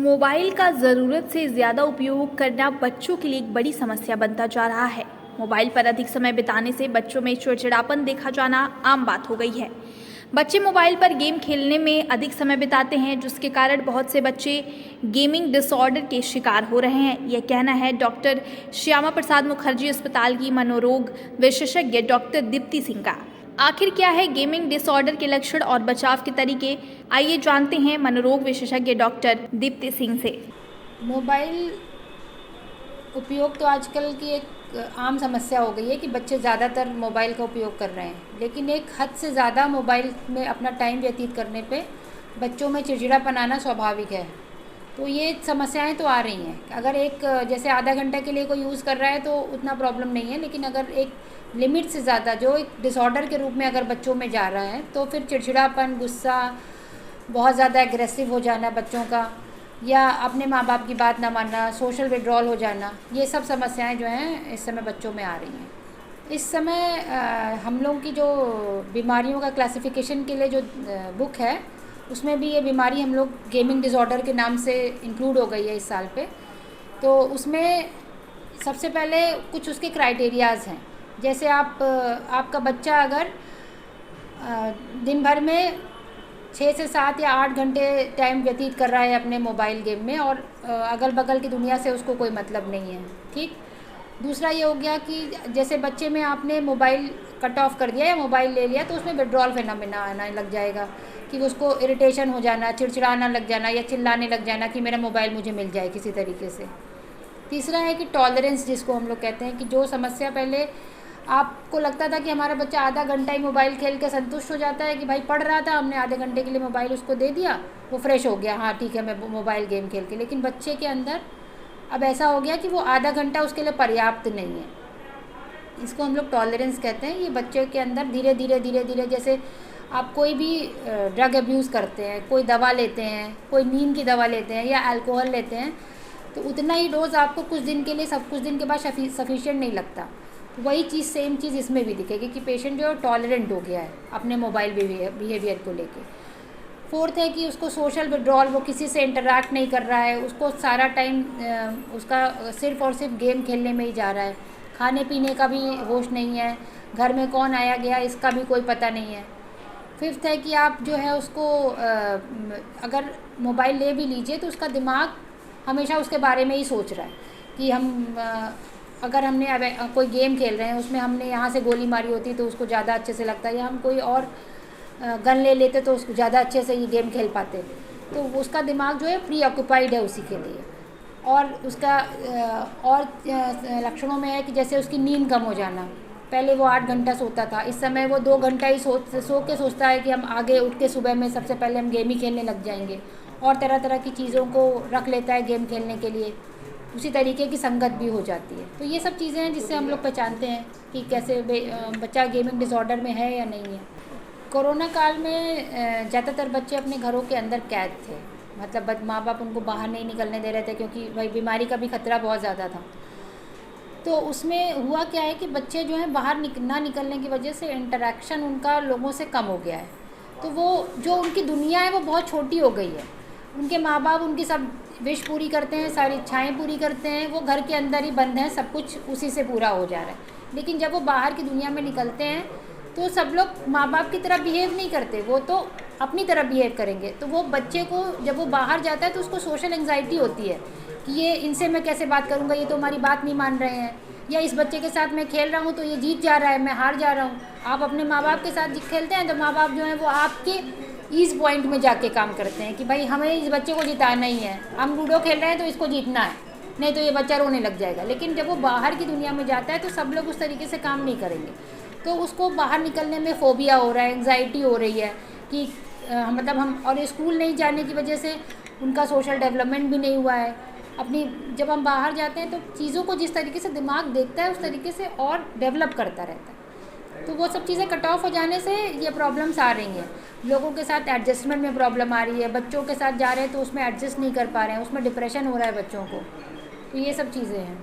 Mobile का ज़रूरत से ज़्यादा उपयोग करना बच्चों के लिए एक बड़ी समस्या बनता जा रहा है। मोबाइल पर अधिक समय बिताने से बच्चों में चिड़चिड़ापन देखा जाना आम बात हो गई है। बच्चे मोबाइल पर गेम खेलने में अधिक समय बिताते हैं, जिसके कारण बहुत से बच्चे गेमिंग डिसऑर्डर के शिकार हो रहे हैं। यह कहना है डॉक्टर श्यामा प्रसाद मुखर्जी अस्पताल की मनोरोग विशेषज्ञ डॉक्टर दीप्ति सिंह का। आखिर क्या है गेमिंग डिसऑर्डर के लक्षण और बचाव के तरीके, आइए जानते हैं मनोरोग विशेषज्ञ डॉक्टर दीप्ति सिंह से। मोबाइल उपयोग तो आजकल की एक आम समस्या हो गई है कि बच्चे ज़्यादातर मोबाइल का उपयोग कर रहे हैं, लेकिन एक हद से ज़्यादा मोबाइल में अपना टाइम व्यतीत करने पे बच्चों में चिड़चिड़ापन आना स्वाभाविक है। तो ये समस्याएं तो आ रही हैं। अगर एक जैसे आधा घंटा के लिए कोई यूज़ कर रहा है तो उतना प्रॉब्लम नहीं है, लेकिन अगर एक लिमिट से ज़्यादा जो एक डिसऑर्डर के रूप में अगर बच्चों में जा रहा है तो फिर चिड़चिड़ापन, गुस्सा, बहुत ज़्यादा एग्रेसिव हो जाना बच्चों का, या अपने माँ बाप की बात ना मानना, सोशल विड्रॉल हो जाना, ये सब समस्याएं जो हैं इस समय बच्चों में आ रही हैं। इस समय हम लोग की जो बीमारियों का क्लासिफिकेशन के लिए जो बुक है, उसमें भी ये बीमारी हम लोग गेमिंग डिसऑर्डर के नाम से इंक्लूड हो गई है इस साल पे। तो उसमें सबसे पहले कुछ उसके क्राइटेरियाज़ हैं। जैसे आपका बच्चा अगर दिन भर में 6 से 7 या 8 घंटे टाइम व्यतीत कर रहा है अपने मोबाइल गेम में और अगल बगल की दुनिया से उसको कोई मतलब नहीं है, ठीक। दूसरा ये हो गया कि जैसे बच्चे में आपने मोबाइल कट ऑफ कर दिया या मोबाइल ले लिया तो उसमें विड्रॉल फिनोमेना आने लग जाएगा कि उसको इरिटेशन हो जाना, चिड़चिड़ाना लग जाना या चिल्लाने लग जाना कि मेरा मोबाइल मुझे मिल जाए किसी तरीके से। तीसरा है कि टॉलरेंस, जिसको हम लोग कहते हैं कि जो समस्या पहले आपको लगता था कि हमारा बच्चा आधा घंटा ही मोबाइल खेल के संतुष्ट हो जाता है कि भाई पढ़ रहा था, हमने आधे घंटे के लिए मोबाइल उसको दे दिया, वो फ्रेश हो गया, हाँ ठीक है मैं मोबाइल गेम खेल के, लेकिन बच्चे के अंदर अब ऐसा हो गया कि वो आधा घंटा उसके लिए पर्याप्त नहीं है। इसको हम लोग टॉलरेंस कहते हैं। ये बच्चे के अंदर धीरे धीरे जैसे आप कोई भी ड्रग अब्यूज़ करते हैं, कोई दवा लेते हैं, कोई नींद की दवा लेते हैं या अल्कोहल लेते हैं, तो उतना ही डोज आपको कुछ दिन के लिए कुछ दिन के बाद सफिशिएंट नहीं लगता। तो वही चीज़ सेम चीज़ इसमें भी दिखेगी कि पेशेंट जो है टॉलरेंट हो गया है अपने मोबाइल बिहेवियर को लेके। फोर्थ है कि उसको सोशल विड्रॉल, वो किसी से इंटरेक्ट नहीं कर रहा है, उसको सारा टाइम उसका सिर्फ़ और सिर्फ गेम खेलने में ही जा रहा है, खाने पीने का भी होश नहीं है, घर में कौन आया गया इसका भी कोई पता नहीं है। फिफ्थ है कि आप जो है उसको अगर मोबाइल ले भी लीजिए तो उसका दिमाग हमेशा उसके बारे में ही सोच रहा है कि हम अगर हमने कोई गेम खेल रहे हैं, उसमें हमने यहाँ से गोली मारी होती तो उसको ज़्यादा अच्छे से लगता है, या हम कोई और गन ले लेते तो उसको ज़्यादा अच्छे से ये गेम खेल पाते। तो उसका दिमाग जो है प्री ऑक्यूपाइड है उसी के लिए। और उसका और लक्षणों में है कि जैसे उसकी नींद कम हो जाना, पहले वो 8 घंटा सोता था, इस समय वो 2 घंटा ही सो के सोचता है कि हम आगे उठ के सुबह में सबसे पहले हम गेम ही खेलने लग जाएंगे, और तरह तरह की चीज़ों को रख लेता है गेम खेलने के लिए। उसी तरीके की संगत भी हो जाती है। तो ये सब चीज़ें हैं जिससे हम लोग पहचानते हैं कि कैसे बच्चा गेमिंग डिसऑर्डर में है या नहीं है। कोरोना काल में ज़्यादातर बच्चे अपने घरों के अंदर कैद थे, मतलब माँ बाप उनको बाहर नहीं निकलने दे रहे थे क्योंकि भाई बीमारी का भी खतरा बहुत ज़्यादा था। तो उसमें हुआ क्या है कि बच्चे जो हैं बाहर ना निकलने की वजह से इंटरेक्शन उनका लोगों से कम हो गया है। तो वो जो उनकी दुनिया है वो बहुत छोटी हो गई है। उनके माँ बाप उनकी सब विश पूरी करते हैं, सारी इच्छाएं पूरी करते हैं, वो घर के अंदर ही बंद हैं, सब कुछ उसी से पूरा हो जा रहा है। लेकिन जब वो बाहर की दुनिया में निकलते हैं तो सब लोग माँ बाप की तरह बिहेव नहीं करते, वो तो अपनी तरह बिहेव करेंगे। तो वो बच्चे को जब वो बाहर जाता है तो उसको सोशल एंग्जाइटी होती है कि ये इनसे मैं कैसे बात करूँगा, ये तो हमारी बात नहीं मान रहे हैं, या इस बच्चे के साथ मैं खेल रहा हूँ तो ये जीत जा रहा है, मैं हार जा रहा हूँ। आप अपने माँ बाप के साथ खेलते हैं तो माँ बाप जो हैं वो आपके ईज पॉइंट में जाके काम करते हैं कि भाई हमें इस बच्चे को जिताना ही है, हम लूडो खेल रहे हैं तो इसको जीतना है, नहीं तो ये बच्चा रोने लग जाएगा। लेकिन जब वो बाहर की दुनिया में जाता है तो सब लोग उस तरीके से काम नहीं करेंगे, तो उसको बाहर निकलने में फोबिया हो रहा है, एंग्जाइटी हो रही है कि मतलब हम, और स्कूल नहीं जाने की वजह से उनका सोशल डेवलपमेंट भी नहीं हुआ है। जब हम बाहर जाते हैं तो चीज़ों को जिस तरीके से दिमाग देखता है उस तरीके से और डेवलप करता रहता है। तो वो सब चीज़ें कट ऑफ हो जाने से ये प्रॉब्लम्स आ रही हैं। लोगों के साथ एडजस्टमेंट में प्रॉब्लम आ रही है, बच्चों के साथ जा रहे हैं तो उसमें एडजस्ट नहीं कर पा रहे हैं, उसमें डिप्रेशन हो रहा है बच्चों को। तो ये सब चीज़ें हैं।